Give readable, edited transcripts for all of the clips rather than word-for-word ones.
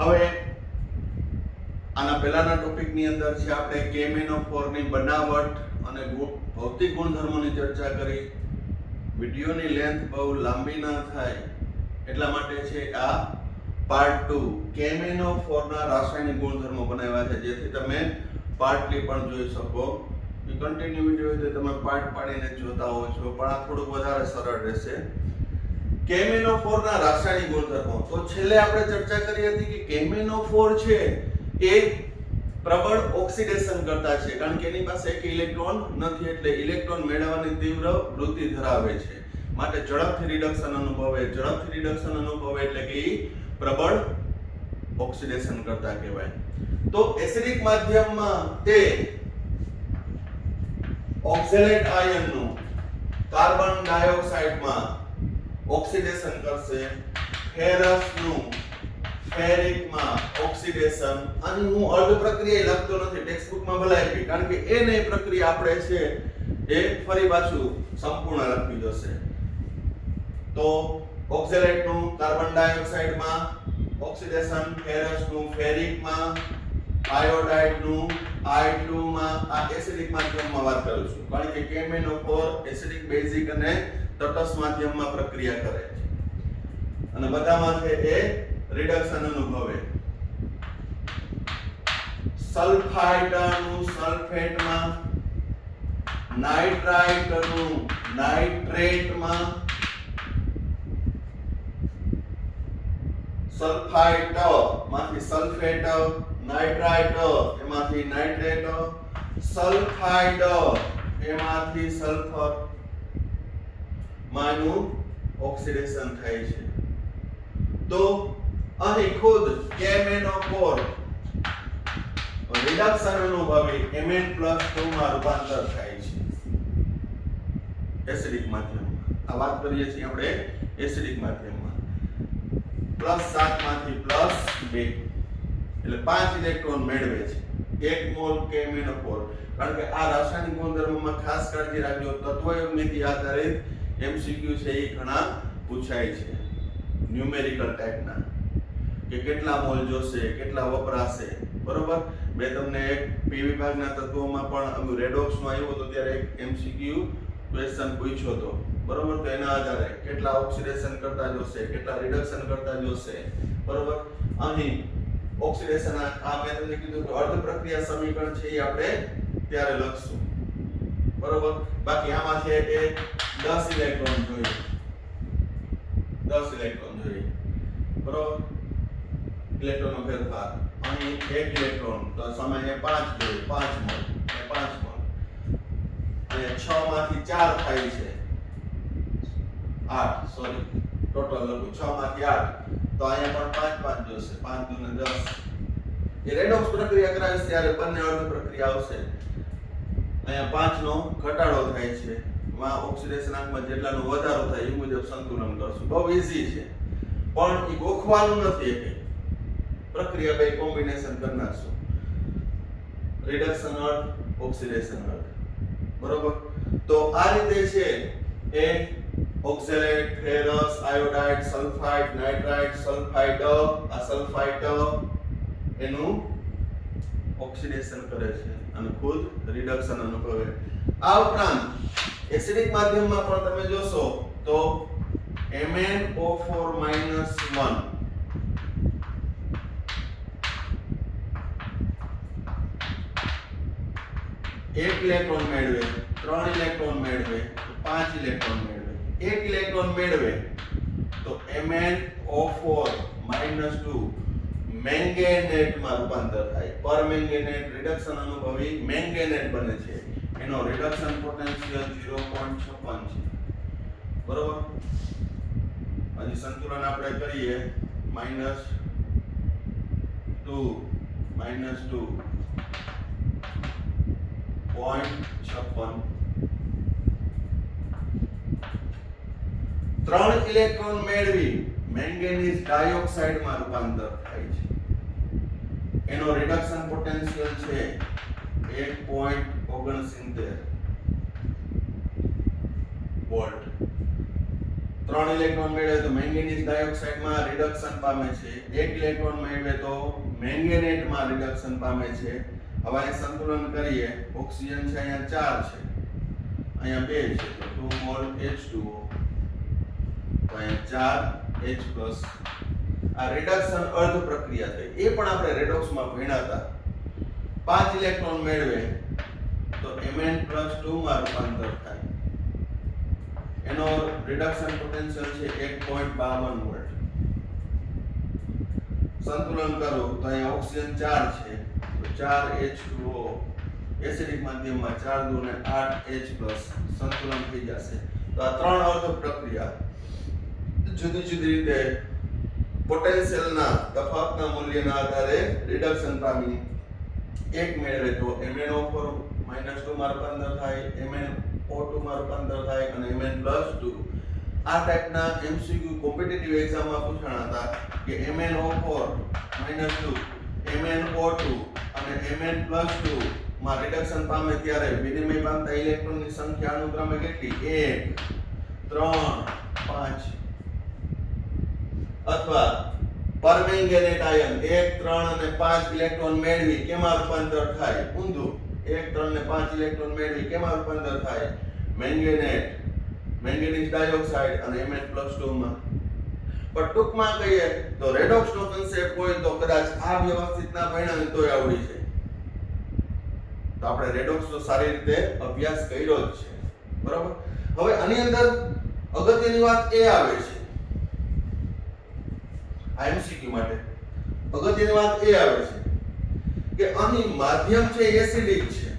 હવે આના પહેલાના ટોપિકની અંદર છે આપણે KMnO4 ની બનાવટ અને ભૌતિક ગુણધર્મોની ચર્ચા કરી. વિડીયોની લેન્થ બહુ લાંબી ન થાય એટલા માટે છે આ પાર્ટ 2 KMnO4 ના રાસાયણિક ગુણધર્મો બનાવ્યા છે, જેથી તમે પાર્ટલી પણ જોઈ શકો. કન્ટિન્યુ વિડીયો હોય તો તમે પાર્ટ પાડીને જોતા હો છો, પણ આ થોડુંક વધારે સરળ રહેશે. KMnO4 ના રાસાયણિક ગુણધર્મો. તો છેલ્લે આપણે ચર્ચા કરી હતી કે KMnO4 છે એ પ્રબળ ઓક્સિડેશન કરતા છે, કારણ કે એની પાસે એક ઇલેક્ટ્રોન નથી, એટલે ઇલેક્ટ્રોન મેળવવાની તીવ્ર વૃત્તિ ધરાવે છે, માટે ઝડપથી રિડક્શન અનુભવે. ઝડપથી રિડક્શન અનુભવે એટલે કે પ્રબળ ઓક્સિડેશન કરતા કહેવાય. તો એસિડિક માધ્યમમાં તે ઓક્ઝેલેટ આયનનું કાર્બન ડાયોક્સાઇડમાં ઓક્સિડેશન કરશે, ફેરસનું ફેરિકમાં ઓક્સિડેશન. અને હું અર્ધ પ્રક્રિયા લખતો નથી, ટેક્સ્ટ બુકમાં ભલે આપી, કારણ કે એ નહીં પ્રક્રિયા આપણે છે એ ફરી પાછું સંપૂર્ણ લખવી જશે. તો ઓક્ઝેલેટનું કાર્બન ડાયોક્સાઇડમાં ઓક્સિડેશન, ફેરસનું ફેરિકમાં, આયોડાઇડનું I2 માં. આ એસિડિક માધ્યમમાં વાત કરું છું, કારણ કે KMnO4 એસિડિક, બેઝિક અને તટસ્થ માધ્યમમાં પ્રક્રિયા કરે છે, અને બધામાં છે એ રિડક્શન અનુભવે. સલ્ફાઇડનું સલ્ફેટમાં, નાઇટ્રાઇટનું નાઇટ્રેટમાં, સલ્ફાઇટ માંથી સલ્ફેટ, નાઇટ્રાઇટ એમાંથી નાઇટ્રેટ, સલ્ફાઇડ એમાંથી સલ્ફર માનું ઓક્સિડેશન થાય છે. તો અહીં ખુદ KMnO4 રિડક્શન અનુભવી Mn+2 માં રૂપાંતર થાય છે એસિડિક માધ્યમમાં. આ વાત કરીએ છીએ આપણે એસિડિક માધ્યમમાં. +7 માંથી +2 એટલે 5 ઇલેક્ટ્રોન મેળવે છે 1 મોલ KMnO4. કારણ કે આ રાસાયણિક ગુણધર્મોમાં ખાસ કાળજી રાખજો, તત્વયુગ્મિતિ આધારિત MCQ છે એ ઘણા પૂછાય છે, ન્યુમેરિકલ ટાઈપના, કે કેટલા મોલ જોશે, કેટલા વપરાશે, બરોબર. મેં તમને એક P વિભાગના તત્વોમાં પણ રેડોક્સમાં આવ્યો તો ત્યારે એક MCQ ક્વેશ્ચન પૂછ્યો હતો, બરોબર. તો એના આધારે કેટલા ઓક્સિડેશન કરતા જોશે, કેટલા રિડક્શન કરતા જોશે, બરોબર. અહીં ઓક્સિડેશન આ મેં તમને કીધું કે અર્ધ પ્રક્રિયા સમીકરણ છે એ આપણે ત્યારે લખશું, બરોબર. બાકી આમાં છે એ 10 ઇલેક્ટ્રોન જોઈએ, 10 ઇલેક્ટ્રોન જોઈએ, બરોબર. ઇલેક્ટ્રોનનો ફેરફાર અહીં 1 ઇલેક્ટ્રોન તો સમય 5 જોઈએ, 5 મોલ એ 5 મોલ, અને 6 માંથી 4 થાય છે 8, સોરી ટોટલ લખું 6 માંથી 8, તો અહીંયા પણ 5 જોશે, 5 દુ ને 10. એ રેડોક્સ પ્રક્રિયા કરાવીશ ત્યારે બંને અર્ધ પ્રક્રિયા આવશે. અહીંયા 5 નો ઘટાડો થાય છે, માં ઓક્સિડેશન આંકમાં જેટલાનો વધારો થાય એ મુજબ સંતુલન કરશું. બહુ ઈઝી છે, પણ એ ગોખવાનું નથી. એક પ્રક્રિયા બે કોમ્બિનેશન કરી નાખશું, રિડક્શન અર્થ, ઓક્સિડેશન અર્થ, બરોબર. તો આ રીતે છે એ oxalate, ferrous, iodide, sulphide, nitrite, sulphide, આ સલ્ફાઇડ એનું ઓક્સિડેશન કરે છે અને ખુદ રિડક્શન અનુભવે. આ ઉપરાંત એસિડિક માધ્યમમાં પણ તમે જોશો તો MnO4-1 એક ઇલેક્ટ્રોન મેળવે, 3 ઇલેક્ટ્રોન મેળવે, 5 ઇલેક્ટ્રોન મેળવે, 1 ઇલેક્ટ્રોન મેળવે તો MnO4-2 મેંગેનેટમાં રૂપાંતર થાય. પરમેંગેનેટ રિડક્શન અનુભવી મેંગેનેટ બને છે, એનો રિડક્શન પોટેન્શિયલ 0.56 છે, બરોબર. હજી સંતુલન આપણે કરીએ -2 0.56. 3 ઇલેક્ટ્રોન મેળવી મેંગેનીઝ ડાયોક્સાઇડમાં રૂપાંતર થાય છે, એનો રિડક્શન પોટેન્શિયલ છે 1.69 વોલ્ટ. 3 ઇલેક્ટ્રોન મેળવે તો મેંગેનીઝ ડાયોક્સાઇડમાં રિડક્શન પામે છે, 1 ઇલેક્ટ્રોન મેળવે તો મેંગેનેટમાં રિડક્શન પામે છે. હવે અહીં સંતુલન કરીએ, ઓક્સિજન છે અહીંયા 4 છે, અહીંયા 2 છે, તો 2 મોલ H2O, તો અહીંયા 4H+. આ રિડક્શન અર્ધ પ્રક્રિયા થઈ. એ પણ આપણે રેડોક્સમાં ભણ્યા હતા. 5 ઇલેક્ટ્રોન મેળવે તો Mn+2 માં રૂપાંતર થાય. એનો રિડક્શન પોટેન્શિયલ છે 1.52 વોલ્ટ. સંતુલન કરું તો અહીંયા ઓક્સિજન 4 છે, તો 4H2O, એસિડિક માધ્યમમાં 4 2 ને 8H+, સંતુલન થઈ જશે. તો આ ત્રણ અર્ધ પ્રક્રિયા જુદી જુદી રીતે પોટેન્શિયલના તફાવતના મૂલ્યના આધારે રિડક્શન પામી એક મેળવે તો MnO4 -2 માં રૂપાંતર થાય, MnO2 માં રૂપાંતર થાય અને Mn+2. આ ટાઈપના MCQ કોમ્પિટિટિવ એક્ઝામમાં પૂછાણા હતા કે MnO4 -2, MnO2 અને Mn+2 માં રિડક્શન પામે ત્યારે વિનિમય પામતા ઇલેક્ટ્રોનની સંખ્યા અનુક્રમે કેટલી? 1 3 5. અથવા પરમેંગેનેટ આયન 1 3 અને 5 ઇલેક્ટ્રોન મેળવી કેમાં રૂપાંતર થાય? ઊંધું. 1 3 ને 5 ઇલેક્ટ્રોન મેળવી કેમાં રૂપાંતર થાય? મેંગેનેટ, મેંગેનીઝ ડાયોક્સાઇડ અને Mn+2 માં. પણ ટૂંકમાં કહીએ તો રેડોક્સનો કન્સેપ્ટ હોય તો કદાચ આ વ્યવસ્થિત ના ભણ્યા તોય આવડી જાય. તો આપણે રેડોક્સનો સારી રીતે અભ્યાસ કર્યો જ છે, બરાબર. હવે આની અંદર અગત્યની વાત એ આવે છે, આ MCQ માટે અગત્યની વાત એ આવે છે કે અહીં માધ્યમ છે એસિડિક છે.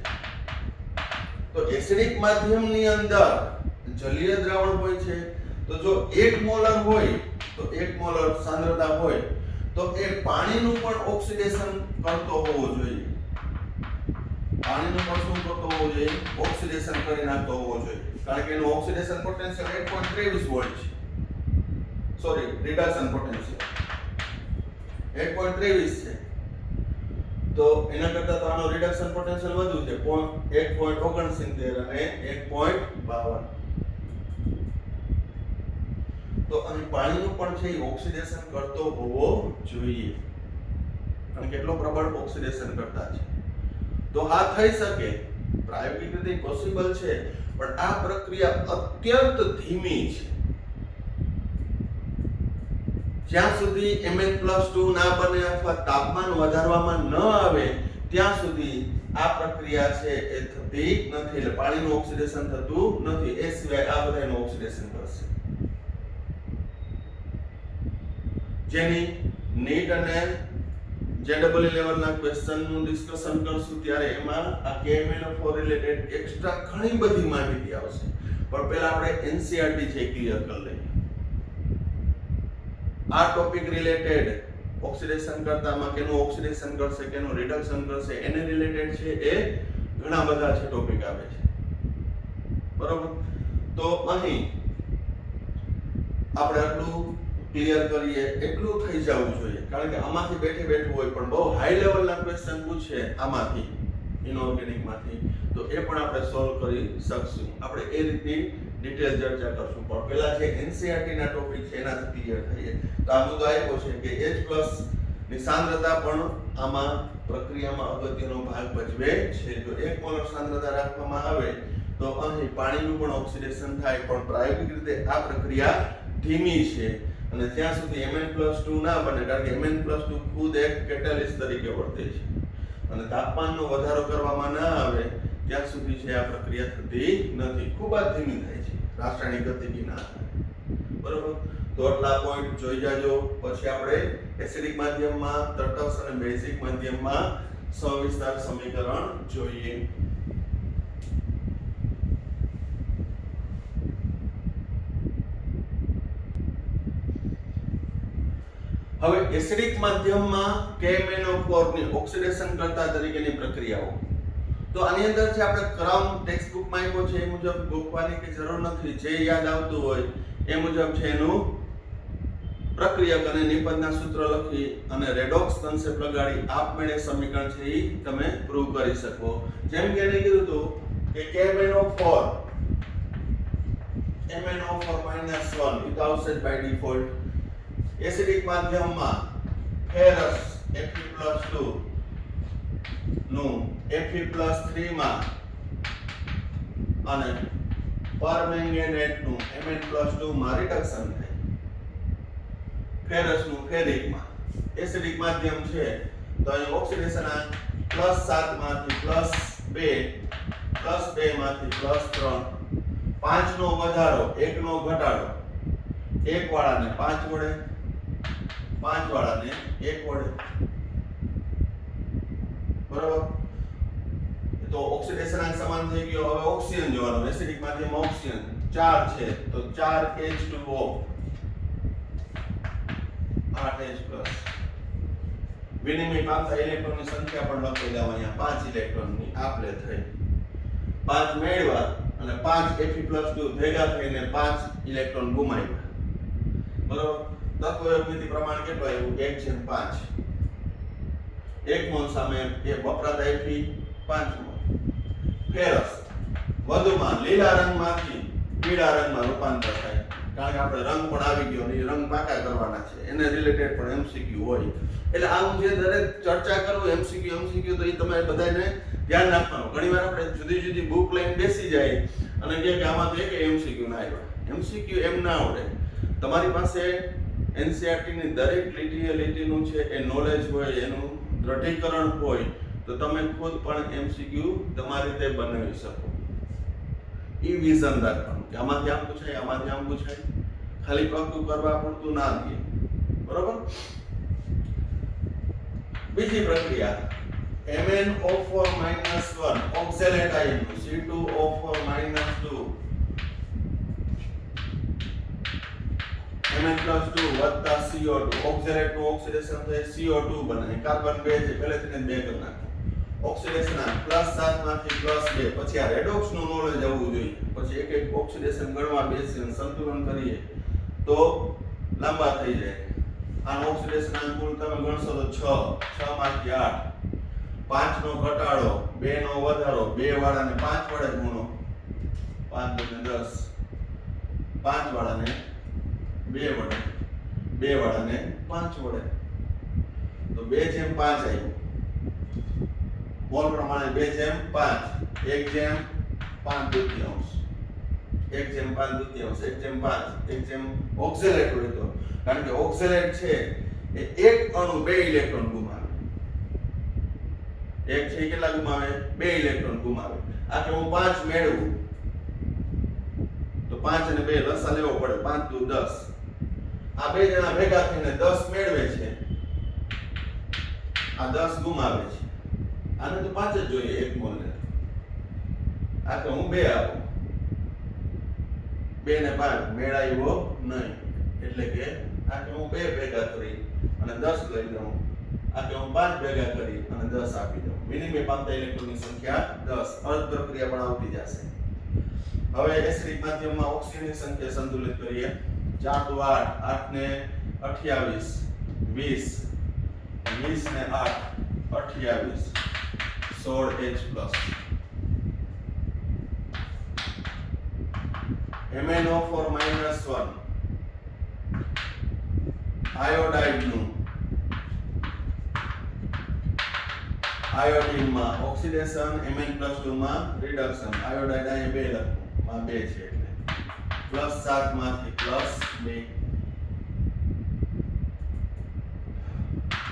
તો એસિડિક માધ્યમની અંદર જલીય દ્રાવણ હોય છે. તો જો 1 મોલર હોય તો 1 મોલર સાંદ્રતા હોય તો એ પાણીનું પણ ઓક્સિડેશન કરતો હોવો જોઈએ. પાણીનું પણ શું કરતો હોવો જોઈએ? ઓક્સિડેશન કરી નાખતો હોવો જોઈએ. કારણ કે એનું ઓક્સિડેશન પોટેન્શિયલ 1.23 વોલ્ટ છે. સોરી, રિડક્શન પોટેન્શિયલ 1.23 છે. તો એના કરતા તો આનો રિડક્શન પોટેન્શિયલ વધુ છે, 1.69 અને 1.52. તો અહીં પાણીનું પણ છે ઓક્સિડેશન કરતો હોવો જોઈએ. અને કેટલો પ્રબળ ઓક્સિડેશન કરતા છે. તો આ થઈ શકે, પ્રાયોગિક રીતે પોસિબલ છે, પણ આ પ્રક્રિયા અત્યંત ધીમી છે. જ્યાં સુધી Mn+2 ના બને અથવા તાપમાન વધારવામાં ન આવે ત્યાં સુધી આ પ્રક્રિયા છે એ થતી નથી. એટલે પાણીનું ઓક્સિડેશન થતું નથી. એ સિવાય આ બધાનું ઓક્સિડેશન કરશે. જેની નીટ અને JEE લેવલના ક્વેશ્ચનનું ડિસ્કશન કરશું ત્યારે એમાં આ KMnO4 રિલેટેડ એક્સ્ટ્રા ઘણી બધી માહિતી આવશે. પણ પહેલા આપણે NCERT છે ક્લિયર કરી લઈએ. આ ટોપિક રિલેટેડ ઓક્સિડેશન કરતામાં કેનું ઓક્સિડેશન કરશે, કેનું રિડક્શન કરશે, એને રિલેટેડ છે એ ઘણા બધા છે ટોપિક આવે છે, બરોબર. તો અહીં આપણે આટલું ક્લિયર કરીએ એટલું થઈ જવું જોઈએ. કારણ કે આમાંથી બેઠે બેઠું હોય પણ બહુ હાઈ લેવલના ક્વેશ્ચન પૂછે આમાંથી, ઇનઓર્ગેનિકમાંથી, તો એ પણ આપણે સોલ્વ કરી શકશું. આપણે એ રીતની ડિટેલ ચર્ચા કરશું. પણ પહેલા જે NCERT ના ટોપિક છે એનાથી ક્લિયર થઈએ. તો આ મુદ્દો આવ્યો છે કે H+ ની સાંદ્રતા પણ આમાં પ્રક્રિયામાં અગત્યનો ભાગ ભજવે છે. જો 1 મોલર સાંદ્રતા રાખવામાં આવે તો અહીં પાણીનું પણ ઓક્સિડેશન થાય, પણ પ્રાયોગિક રીતે આ પ્રક્રિયા ધીમી છે. અને ત્યાં સુધી Mn+2 ના બને, કારણ કે Mn+2 ખુદ એક કેટાલિસ્ટ તરીકે વર્તે છે. અને તાપમાનનો વધારો કરવામાં ના આવે ત્યાં સુધી છે આ પ્રક્રિયા થતી નથી. ખૂબ જ ધીમી થાય છે રાસાયણિક ગતિવિધિના આધારે, બરોબર. તો આટલા પોઈન્ટ જોઈ જાજો. પછી આપણે એસિડિક માધ્યમમાં, તટસ્થ અને બેઝિક માધ્યમમાં સવિસ્તાર સમીકરણ જોઈએ. હવે એસિડિક માધ્યમમાં KMnO4 ની ઓક્સિડેશન કરતા તરીકેની પ્રક્રિયાઓ. તો આની અંદર છે આપણે ક્રમ ટેક્સ્ટ બુકમાં આપ્યો છે એ મુજબ ગોખવાની કે જરૂર નથી. જે યાદ આવતું હોય એ મુજબ છે એનું પ્રક્રિયક અને નિપજના સૂત્ર લખી અને રેડોક્સ કન્સેપ્ટ લગાડી આપમેળે સમીકરણ છે એ તમે પ્રૂવ કરી શકો. જેમ કે એને કીધું હતું કે KMnO4 MnO4 -1 it outside by default. Acidic માધ્યમમાં ફેરસ Fe+2 નું Fe+3 માં અને પરમેંગેનેટ નું Mn+2 માં રિડક્શન થાય. ફેરસ નું ફેરિકમાં એસિડિક માધ્યમ છે તો અહીં ઓક્સિડેશન આંક +7 માંથી +2 +2 માંથી +3 5 નો વધારો 1 નો ઘટાડો 1 વાળાને 5 વડે 5 વાળાને 1 વડે બરાબર. તો ઓક્સિડેશન આંક સમાન થઈ ગયો. હવે ઓક્સિજન જોવાનો. એસિડિક માધ્યમમાં ઓક્સિજન 4 છે તો 4H2O 8H+. વિનિમય પામતા ઇલેક્ટ્રોનની સંખ્યા પણ લખી દઉં અહીંયા 5 ઇલેક્ટ્રોનની આપલે થઈ. 5 મેળવ્યા અને 5 Fe+2 ભેગા થઈને 5 ઇલેક્ટ્રોન ગુમાવ્યા. બરાબર. તત્વયોગમિતિ પ્રમાણ કેટલું આવ્યું? 1/5. 1 મોલ સામે એ વપરાતા Fe 5 મોલ. ફેરસ વધુમાં લીલા રંગમાંથી પીળા રંગમાં રૂપાંતર થાય. કારણ કે આપણે રંગ પણ આવી ગયો ને રંગ પાકા કરવાના છે. એને રિલેટેડ પણ MCQ હોય. એટલે આ હું જે દરેક ચર્ચા કરું MCQ તો એ તમે બધાને ધ્યાન રાખવાનું. ઘણીવાર આપણે જુદી જુદી બુક લઈને બેસી જાય અને કે આમાંથી એક MCQ ના આવ્યા. MCQ એમ ના આવડે. તમારી પાસે NCERT ની દરેક લીટીનું છે એ નોલેજ હોય, એનું દ્રઢીકરણ હોય તો તમે ખુદ પણ MCQ તમારી રીતે બનાવી શકો. એ વિઝન રાખવાનું કે આમાંથી આમ પૂછાય, આમાંથી આમ પૂછાય. ખાલી પક્કું કરવા પૂરતું ના દે. બરોબર. બીજી પ્રક્રિયા MnO4 -1 oxalate ion C2O4 -2 Mn+2 વત્તા CO2 ઓક્ઝેલેટ નું ઓક્સિડેશન થાય CO2 બને. કાર્બન 2 છે પહેલેથી જ 2 કરી નાખો. ઓક્સિડેશન આ +7 માંથી +2. પછી આ રેડોક્સ નું નોલેજ આવવું જોઈએ. પછી એક એક ઓક્સિડેશન ગણવા બેસીને સંતુલન કરીએ તો લાંબા થઈ જાય. આનો ઓક્સિડેશન આંક કુલ તમે ગણશો તો 6 માંથી 8 5 નો ઘટાડો 2 નો વધારો 2 વાળાને 5 વડે ગુણો 5 × 10 5 વાળાને 2 વડે 2 વાળાને 5 વડે તો 2/5 આવ્યું. મોલ પ્રમાણે 2/5 1/5 ઓક્ઝેલેટ હોય તો કારણ કે ઓક્ઝેલેટ છે એ એક અણુ 2 ઇલેક્ટ્રોન ગુમાવે. એક છે કેટલા ગુમાવે? 2 ઇલેક્ટ્રોન ગુમાવે. આ કે હું 5 મેળવું તો 5 અને 2 લસા લેવો પડે. 5 × 10. આ બે જણા ભેગા થઈને 10 મેળવે છે. આ 10 ગુમાવે છે. આને તો 5 જ જોઈએ એક મોલ ને. આ કે હું 2 આપું 2 ને 5 મેળાવ્યો નહીં એટલે કે આ કે હું 2 ભેગા કરી અને 10 લઈ લઉં. આ કે હું 5 ભેગા કરી અને 10 આપી દઉં. વિનિમય પામતા ઇલેક્ટ્રોનની સંખ્યા 10. અર્ધ પ્રક્રિયા પણ આવતી જશે. હવે એસિડિક માધ્યમમાં ઓક્સિજનની સંખ્યા સંતુલિત કરીએ. 4 × 8 8 ને 28 20 20 ને 8 28 16H+. MnO4 -1 આયોડાઇડનું આયોડીનમાં ઓક્સિડેશન Mn+2 માં રિડક્શન. આયોડાઇડ અહીં 2 લખું માં 2 છે એટલે +7 માંથી +2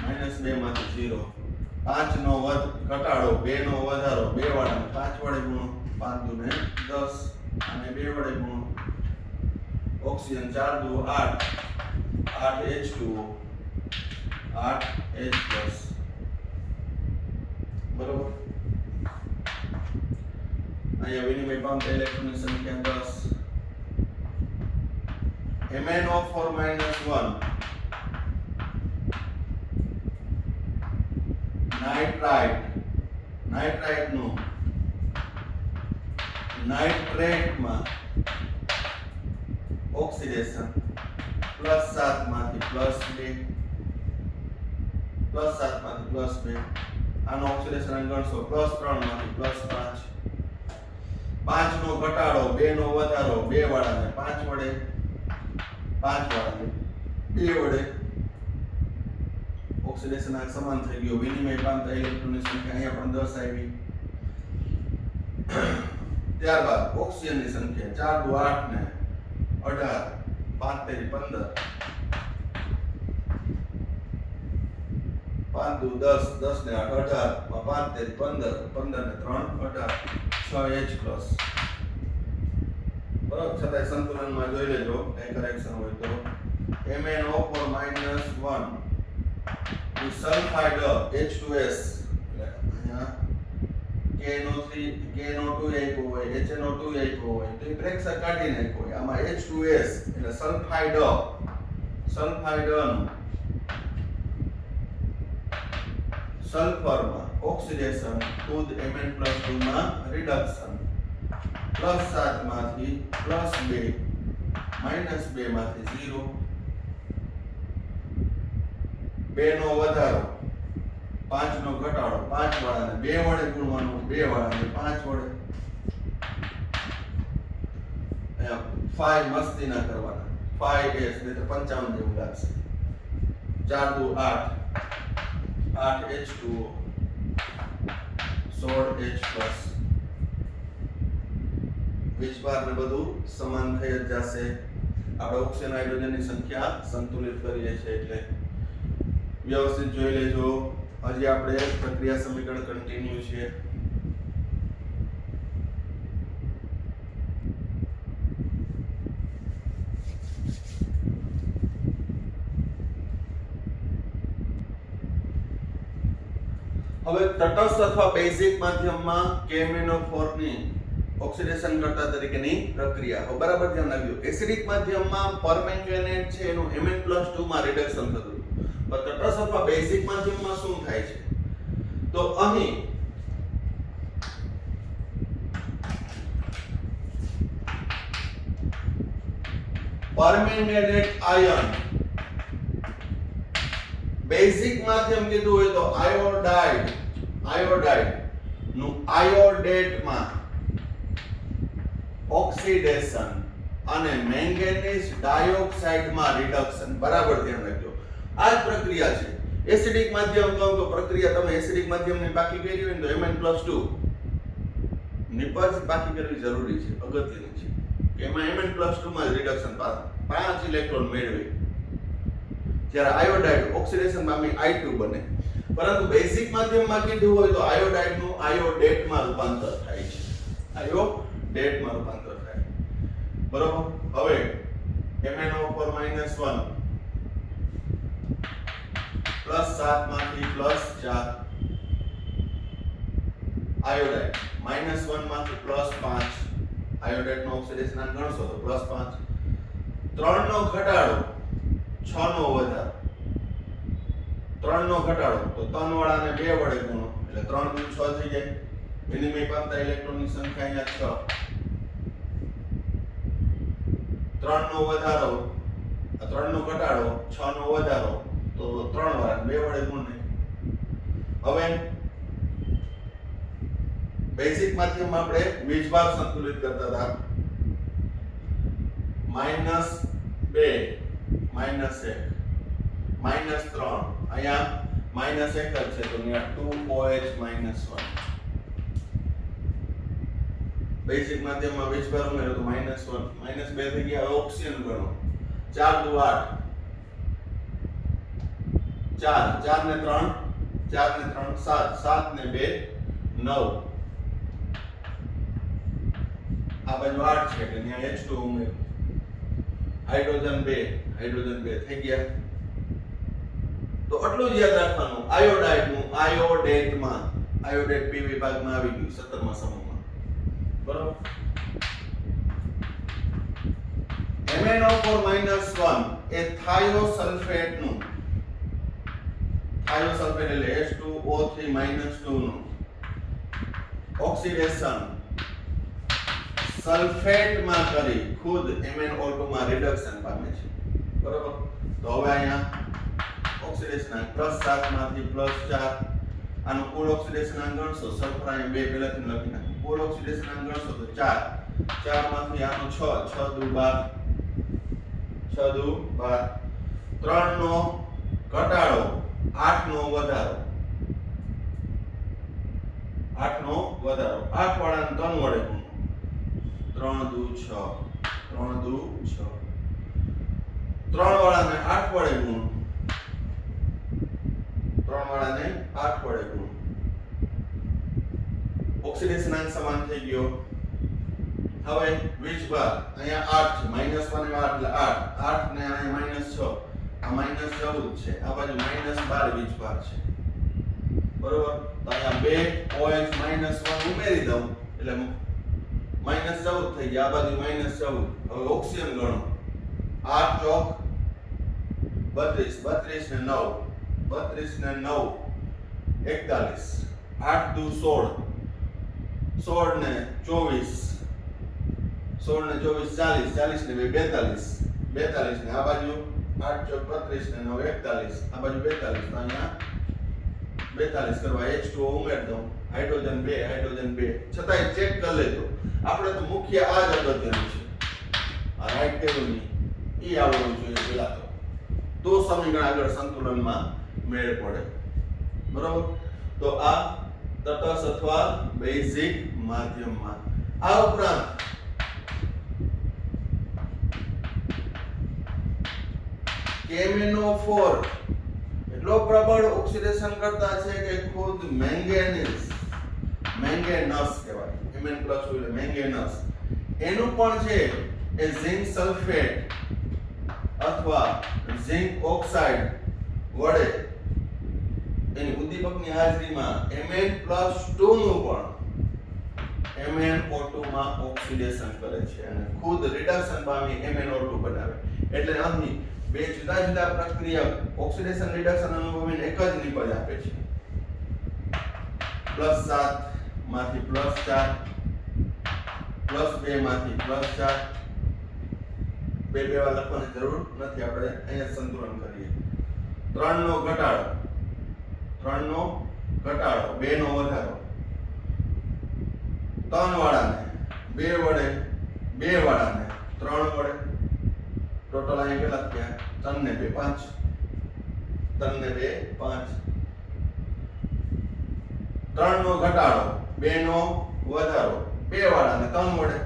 -2 માંથી 0 5 નો ઘટાડો 2 નો વધારો 2 વાળાને 5 વડે ગુણો 5 × 10 અને 2 વડે ગુણો. Oxygen 4 × 8 8H2O 8H+. બરોબર. અહીંયા વિનિમય પામતા ઇલેક્ટ્રોનની સંખ્યા 10. MnO4 -1 નાઇટ્રાઇટ નું નાઇટ્રેટમાં ઓક્સિડેશન +7 માંથી +2 આનો ઓક્સિડેશન ગણશો +3 માંથી +5 5 નો ઘટાડો 2 નો વધારો 2 વાળાને 5 વડે 5 વાળાને 2 વડે ઓક્સિડેશન આ સમાન થઈ ગયો. વિનિમય પામતા ઇલેક્ટ્રોનની સંખ્યા અહીંયા પણ 10 આવી. ત્યારબાદ ઓક્સિજનની સંખ્યા 4 દુ 8 ને 18 5 તેરી 15 5 દુ 10 10 ને 8 18 5 તેરી 15 15 ને 3 18 6H પ્લસ. બરાબર. છતાંય સંતુલનમાં જોઈ લેજો કઈ કરેક્શન હોય તો MnO4 -1 સલ્ફાઇડ H2S એટલે અહીંયા KNO2 આપ્યો હોય HNO2 આપ્યો હોય તો એ પ્રેક્ષક કાઢી નાખ્યો હોય. આમાં H2S એટલે સલ્ફાઇડનું સલ્ફરમાં ઓક્સિડેશન ખુદ Mn+2 માં રિડક્શન +7 માંથી +2 -2 માંથી 0 2 નો વધારો 5 નો ઘટાડો 5 વાળાને 2 વડે ગુણવાનું 2 વાળાને 5 વડે. અહીંયા 5 મસ્તી ના કરવાના 5s ને તો 55 જેવું લાગશે. 4 દુ 8 8H2O 16H પ્લસ. વીજભાર ને બધું સમાન થઈ જ જશે. આપણે ઓક્સિજન હાઇડ્રોજનની સંખ્યા સંતુલિત કરીએ છીએ એટલે વ્યવસ્થિત જોઈ લેજો. હજી આપણે પ્રક્રિયા સમીકરણ કન્ટિન્યુ છે. હવે તટસ્થ અથવા બેઝિક માધ્યમમાં KMnO4 ની ઓક્સિડેશન કરતા તરીકેની પ્રક્રિયા. હવે બરાબર ધ્યાન રાખજો. એસિડિક માધ્યમમાં પરમેંગેનેટ છે એનું Mn+2 માં રિડક્શન થતું. પણ તટસ્થ અથવા બેઝિક માધ્યમમાં શું થાય છે તો અહીં પરમેંગેનેટ આયન બેઝિક માધ્યમ કીધું હોય તો આયોડાઇડ નું આયોડેટમાં ઓક્સિડેશન અને મેંગેનીઝ ડાયોક્સાઇડમાં રિડક્શન. બરાબર ધ્યાન રાખજો. આ જ પ્રક્રિયા છે. એસિડિક માધ્યમ કહું તો પ્રક્રિયા તમે એસિડિક માધ્યમની બાકી કરી હોય ને તો Mn+2 ની પર બાકી કરવી જરૂરી છે, અગત્યની છે કે એમાં Mn+2 માં રિડક્શન 5 ઇલેક્ટ્રોન મેળવે. જ્યારે આયોડાઇડ ઓક્સિડેશન પામી I2 બને. પરંતુ બેઝિક માધ્યમમાં કીધું હોય તો આયોડાઇડનું આયોડેટમાં રૂપાંતર થાય છે. આયોડેટમાં રૂપાંતર થાય. બરોબર. હવે MnO4 -1 +7 માંથી +4 આયોડાઇડ -1 માંથી +5 આયોડાઇડ નો ઓક્સિડેશન ગણશો તો +5 3 નો ઘટાડો 6 નો વધારો 3 નો ઘટાડો તો 3 વાળાને 2 વડે ગુણો એટલે 3 દુ 6 થઈ જાય. વિનિમય પામતા ઇલેક્ટ્રોનની સંખ્યા અહીંયા 6. 3 નો વધારો 3 નો ઘટાડો 6 નો વધારો તો 3 વાળાને 2 વડે ગુણે. હવે બેઝિક માધ્યમમાં આપણે વીજભાર સંતુલિત કરતા હતા -2 -1 -3 અહીંયા -1 જ છે તો અહીંયા 2OH -1. બેઝિક માધ્યમમાં વીજભાર ઉમેરો તો -1 -2 થઈ ગયા. ઓક્સિજન ગણો 4 દુ 8 4 ને 3 7 7 ને 2 9 આ બાજુ 8 છે એટલે અહીંયા H2 ઉમેરો. હાઇડ્રોજન 2 થઈ ગયા. તો આટલું જ યાદ રાખવાનું. આયોડાઇડનું આયોડેટમાં આયોડેટ B વિભાગમાં આવી ગયું 17મા સમૂહમાં. બરાબર. MnO4 -1 એ થાયોસલ્ફેટનું એટલે H2O3 -2 નું ઓક્સિડેશન સલ્ફેટમાં કરી ખુદ MnO2 માં રિડક્શન પામે છે. બરાબર. તો હવે અહીંયા ઓક્સિડેશન +7 માંથી +4 આનું કુલ ઓક્સિડેશન ગણશો. સલ્ફર અહીંયા 2 પહેલાથી લખી નાખો કુલ ઓક્સિડેશન આંક ગણશો તો 4 4 માંથી આનો 6 6 દુ 12 6 દુ 12 3 નો ઘટાડો 8 નો વધારો 8 નો વધારો 8 વાળાને 3 વડે ગુણો 3 દુ 6 3 દુ 6 3 વાળાને 8 વડે ગુણો 3 વાળાને 8 વડે ગુણો ઓક્સિડેશન આંક સમાન થઈ ગયો હવે વીજભાર અહીંયા 8 છે -1 એ 8 એટલે 8 8 ને અહીંયા -6 આ -14 છે આ બાજુ -12 વીજભાર છે બરોબર તો અહીંયા 2 OH -1 ઉમેરી દઉં એટલે -14 થઈ ગયા આ બાજુ -14 હવે ઓક્સિજન ગણો 8 ચોક 32 ને 9 32 ને 9 41 8 દુ 16 16 ને 24 16 ને 24 40 40 ને 42 42 ને આ બાજુ 8 ચોક 32 ને 9 41 આ બાજુ 42 તો અહીંયા 42 કરવા H2O ઉમેર દઉં હાઇડ્રોજન 2 છતાંય ચેક કરી લેજો આપણે તો મુખ્ય આ જ અગત્યનું છે આ રાઈટ ટેબલની ઈ આવડવું જોઈએ પેલા તો સમીકરણ આગળ સંતુલનમાં મેળ પડે બરોબર તો આ તટસ્થ અથવા બેઝિક માધ્યમમાં આ ઉપરાંત KMnO4 એટલો પ્રબળ ઓક્સિડેશન કરતા છે કે ખુદ મેંગેનીઝ કહેવાય Mn+ એટલે મેંગેનસ એનું પણ છે એ ઝિંક સલ્ફેટ અથવા ઝિંક ઓક્સાઇડ વડે એની ઉદ્દીપકની હાજરીમાં Mn+2 નું પણ MnO2 માં ઓક્સિડેશન કરે છે અને ખુદ રિડક્શન પામી MnO2 બનાવે એટલે અહીં બે જુદા જુદા પ્રક્રિયા ઓક્સિડેશન રિડક્શન અનુભવીને એક જ નિપજ આપે છે +7 માંથી +4 +2 માંથી +4 બે વાર લખવાની જરૂર નથી આપણે અહીંયા સંતુલન કરીએ 3 નો ઘટાડો 2 નો વધારો 3 વાળાને 2 વડે 2 વાળાને 3 વડે ટોટલ અહીંયા કેટલા થયા 3 ને 2 5 3 ને 2 5 3 નો ઘટાડો 2 નો વધારો 2 વાળાને 3 વડે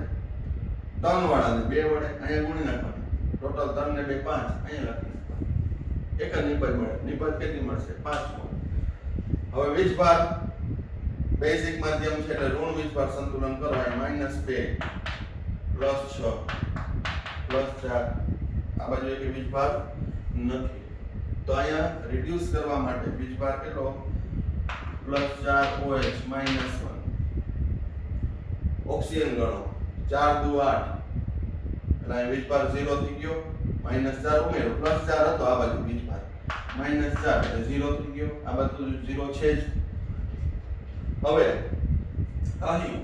3 વાળાને 2 વડે અહીંયા ગુણી નાખવાનું ટોટલ 3 ને 2 5 અહીંયા લખી એક જ નિપજ મળે નિપજ કેટલી મળશે 5 મળે હવે વીજભાર બેઝિક માધ્યમ છે એટલે ઋણ વીજભાર સંતુલન કરો અહીંયા -2 +6 +4 આ બાજુ એક વીજભાર નથી તો અહીંયા રિડ્યુસ કરવા માટે વીજભાર કેટલો +4 OH -1 ઓક્સિજન ગણો 4 દુ 8 એટલે અહીં વીજભાર 0 થઈ ગયો -4 ઉમેરો +4 હતો આ બાજુ વીજભાર -4 એટલે 0 થઈ ગયો આ બાજુ 0 છે જ હવે અહીં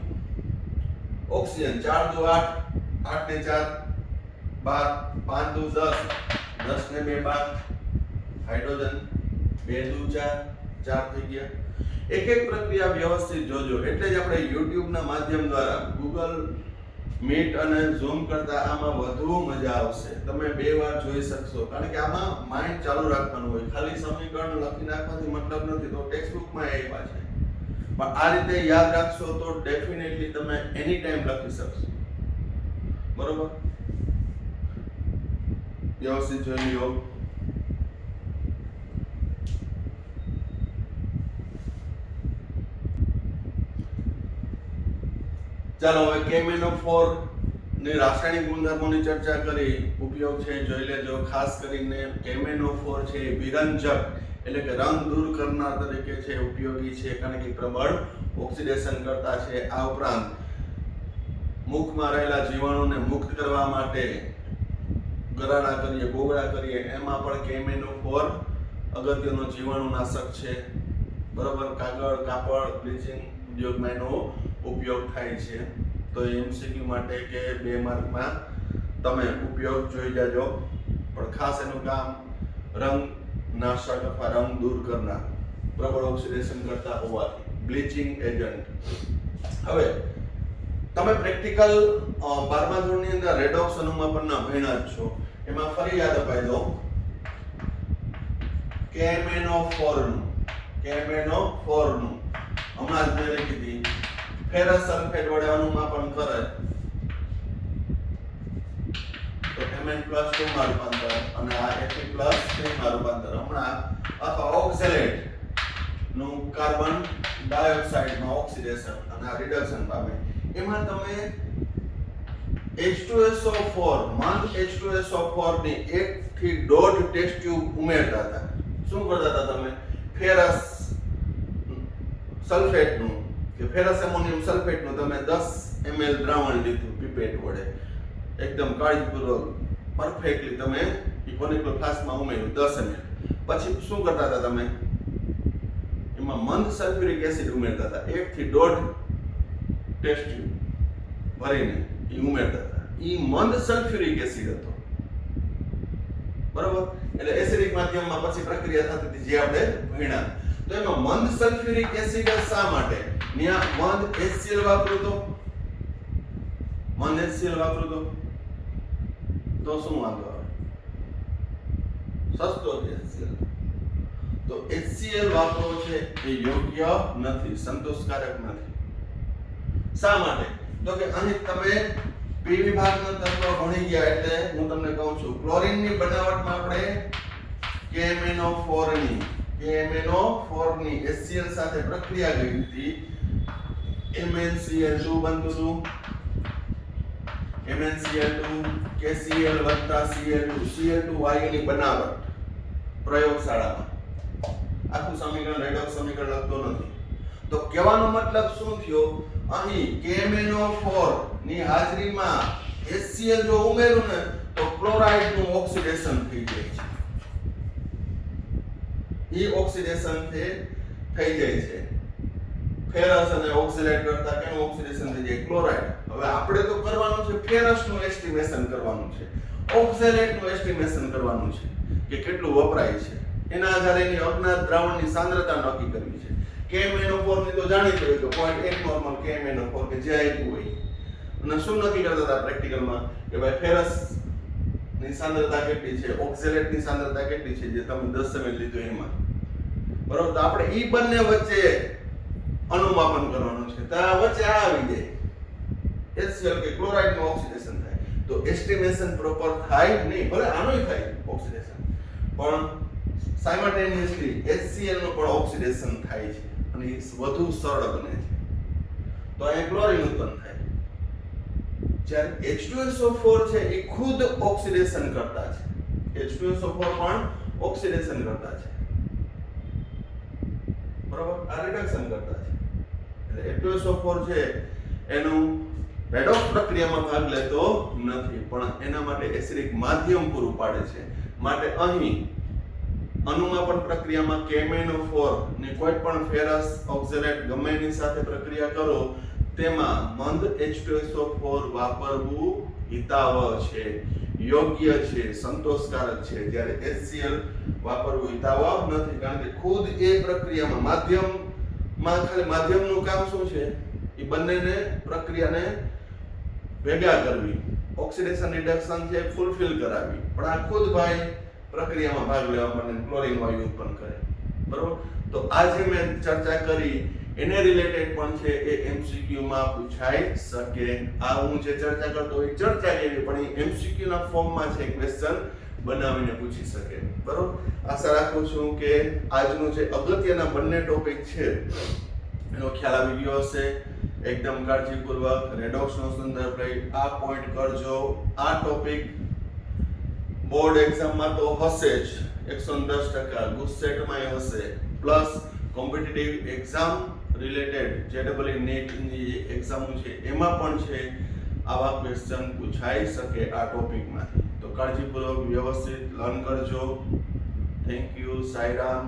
ઓક્સિજન 4 દુ 8 8 ને 4 12 5 દુ 10 10 ને 2 12 હાઇડ્રોજન 2 દુ 4 થઈ ગયા એક એક પ્રક્રિયા વ્યવસ્થિત જોજો એટલે જ આપણે YouTube ના માધ્યમ દ્વારા Google Meet અને Zoom કરતા આમાં વધુ મજા આવશે તમે બે વાર જોઈ શકશો કારણ કે આમાં માઇન્ડ ચાલુ રાખવાનું હોય ખાલી સમીકરણ લખી નાખવાથી મતલબ નથી તો ટેક્સ્ટ બુકમાં આવ્યા છે પણ આ રીતે યાદ રાખશો તો ડેફિનેટલી તમે એની ટાઈમ લખી શકશો બરોબર વ્યવસ્થિત જોઈ લો ચાલો હવે KMnO4 ની રાસાયણિક ગુણધર્મોની ચર્ચા કરી ઉપયોગ છે જોઈ લેજો ખાસ કરીને KMnO4 છે વિરંજક એટલે કે રંગ દૂર કરનાર તરીકે છે ઉપયોગી છે કારણ કે પ્રબળ ઓક્સિડેશન કરતા છે આ ઉપરાંત મુખમાં રહેલા જીવાણુને મુક્ત કરવા માટે ગરાડા કરીએ ગોગળા કરીએ એમાં પણ KMnO4 અગત્યનો જીવાણુનાશક છે બરોબર કાગળ કાપડ બ્લીચિંગ ઉદ્યોગમાં એનો ઉપયોગ થાય છે તો MCQ માટે કે 2 માર્કમાં તમે ઉપયોગ જોઈ જાજો પણ ખાસ એનું કામ રંગ નાશક અથવા રંગ દૂર કરનાર પ્રબળ ઓક્સિડેશન કરતા હોવાથી બ્લીચિંગ એજન્ટ હવે તમે પ્રેક્ટિકલ 12મા ધોરણની અંદર રેડોક્સ અનુમાપનના ભણ્યા જ છો. એમાં ફરી યાદ અપાઈ દો KMnO4 નું હમણાં જ મેં કીધી ફેરસ સલ્ફેટ વડે અનુમાપન કરે તો Mn+2 માં રૂપાંતર અને આ Fe+3 માં રૂપાંતર. હમણાં અથવા ઓક્ઝેલેટ નું કાર્બન ડાયોક્સાઇડમાં ઓક્સિડેશન અને આ રિડક્શન પામે. એમાં તમે H2SO4 મંદ H2SO4 ની 1 થી 1.5 ટેસ્ટ ટ્યુબ ઉમેરતા હતા. શું કરતા હતા તમે? ફેરસ સલ્ફેટનું કે ફેરસ એમોનિયમ સલ્ફેટનું તમે 10 ml દ્રાવણ લીધું પીપેટ વડે, એકદમ કાળજીપૂર્વક પરફેક્ટલી તમે ઇકોનિકલ ફ્લાસ્કમાં ઉમેર્યું 10 ml. પછી શું કરતા હતા તમે? એમાં મંદ સલ્ફ્યુરિક એસિડ ઉમેરતા હતા. 1 થી 1.5 ટેસ્ટ ટ્યુબ ભરીને એ ઉમેરતા હતા. એ મંદ સલ્ફ્યુરિક એસિડ હતો, બરોબર? એટલે એસિડિક માધ્યમમાં પછી પ્રક્રિયા થતી હતી જે આપણે ભણ્યા. તો એમાં મંદ સલ્ફ્યુરિક એસિડ શા માટે? ન્યા મંદ HCl વાપરું તો શું વાંધો આવે? સસ્તો છે HCl. તો HCl વાપરવો છે એ યોગ્ય નથી, સંતોષકારક નથી. શા માટે? તો કે અહીં તમે પી વિભાગના તત્વ ભણી ગયા એટલે હું તમને કહું છું ક્લોરીનની બનાવટમાં આપણે KMnO4 ની HCl સાથે પ્રક્રિયા કરી હતી. MnCl2 બનતું હતું. MnCl2 KCl Cl2 Cl2Y ની બનાવટ પ્રયોગશાળામાં. આખું સમીકરણ રેડોક્સ સમીકરણ લખતો નથી. તો કહેવાનો મતલબ શું થયો? અહીં KMnO4 ની હાજરીમાં HCl જો ઉમેરું ને તો ક્લોરાઇડ નું ઓક્સિડેશન થઈ જાય છે. એ ઓક્સિડેશન થઈ જાય છે. ફેરસ અને ઓક્સિલેટ કરતા કેનું ઓક્સિડેશન થઈ જાય? ક્લોરાઇડ. હવે આપણે તો કરવાનું છે ફેરસ નું એસ્ટિમેશન કરવાનું છે, ઓક્સિલેટ નું એસ્ટિમેશન કરવાનું છે કે કેટલું વપરાય છે. એના આધારે એની અજ્ઞાત દ્રાવણની સાંદ્રતા નક્કી કરવી છે. KMnO4 ની તો જાણીતું હોય કે 0.1 નોર્મલ KMnO4 કે જે આપ્યું હોય. અને શું નક્કી કરતા હતા પ્રેક્ટિકલમાં કે ભાઈ ફેરસ ની સાંદ્રતા કેટલી છે, ઓક્સિલેટ ની સાંદ્રતા કેટલી છે, જે તમે 10 ml લીધું એમાં, બરોબર? તો આપણે ઈ બંને વચ્ચે અનુમાપન કરવાનું છે. ત્યાં વચ્ચે આ આવી જાય HCl કે ક્લોરાઇડ નું ઓક્સિડેશન થાય તો એસ્ટિમેશન પ્રોપર થાય નહીં. ભલે આનોય થાય ઓક્સિડેશન, પણ સાયમલ્ટેનિયસલી HCl નું પણ ઓક્સિડેશન થાય છે અને એ વધુ સરળ બને છે. તો અહીં ક્લોરીન ઉત્પન્ન થાય. જ્યારે H2SO4 છે એ ખુદ ઓક્સિડેશન કરતા છે. H2SO4 પણ ઓક્સિડેશન કરતા છે, બરાબર? આ રિડક્શન કરતા છે. એટલે H2SO4 છે એનું રેડોક્સ પ્રક્રિયામાં ભાગ લેતો નથી, પણ એના માટે એસિડિક માધ્યમ પૂરું પાડે છે. માટે અહીં અનુમાપન પ્રક્રિયામાં KMnO4 ની કોઈ પણ ફેરસ ઓક્સિલેટ ગમે એની સાથે પ્રક્રિયા કરો તેમાં મંદ H2SO4 વાપરવું હિતાવહ છે, યોગ્ય છે, સંતોષકારક છે. જ્યારે HCl વાપરવું હિતાવહ નથી, કારણ કે ખુદ એ પ્રક્રિયામાં ખાલી માધ્યમનું કામ શું છે? એ બંનેને પ્રક્રિયાને ભેગા કરવી, ઓક્સિડેશન રિડક્શન છે ફૂલફિલ કરાવી. પણ આ ખુદ ભાઈ પ્રક્રિયામાં ભાગ લેવા માટે ક્લોરીન વાયુ ઉત્પન્ન કરે, બરોબર? તો આ જે મેં ચર્ચા કરી એને રિલેટેડ પણ છે એ MCQ માં પૂછાઈ શકે. આ હું જે ચર્ચા કરતો એ ચર્ચા કરી, પણ એ MCQ ના ફોર્મમાં છે, ક્વેશ્ચન બનાવીને પૂછી શકે, બરોબર? આશા રાખું છું કે આજનું જે અગત્યના બંને ટોપિક છે એનો ખ્યાલ આવી ગયો હશે. એકદમ કાળજીપૂર્વક રેડોક્સનો સંદર્ભ લઈ આ પોઈન્ટ કરજો. આ ટોપિક બોર્ડ એક્ઝામમાં તો હશે જ 110%, ગુસ્સેટમાં હશે, પ્લસ કોમ્પિટિટિવ એક્ઝામ રિલેટેડ જે NEET ની એક્ઝામ છે એમાં પણ છે આવા ક્વેશ્ચન પૂછાઈ શકે આ ટોપિકમાંથી. તો કાળજીપૂર્વક વ્યવસ્થિત લર્ન કરજો. Thank you. સાઈરામ.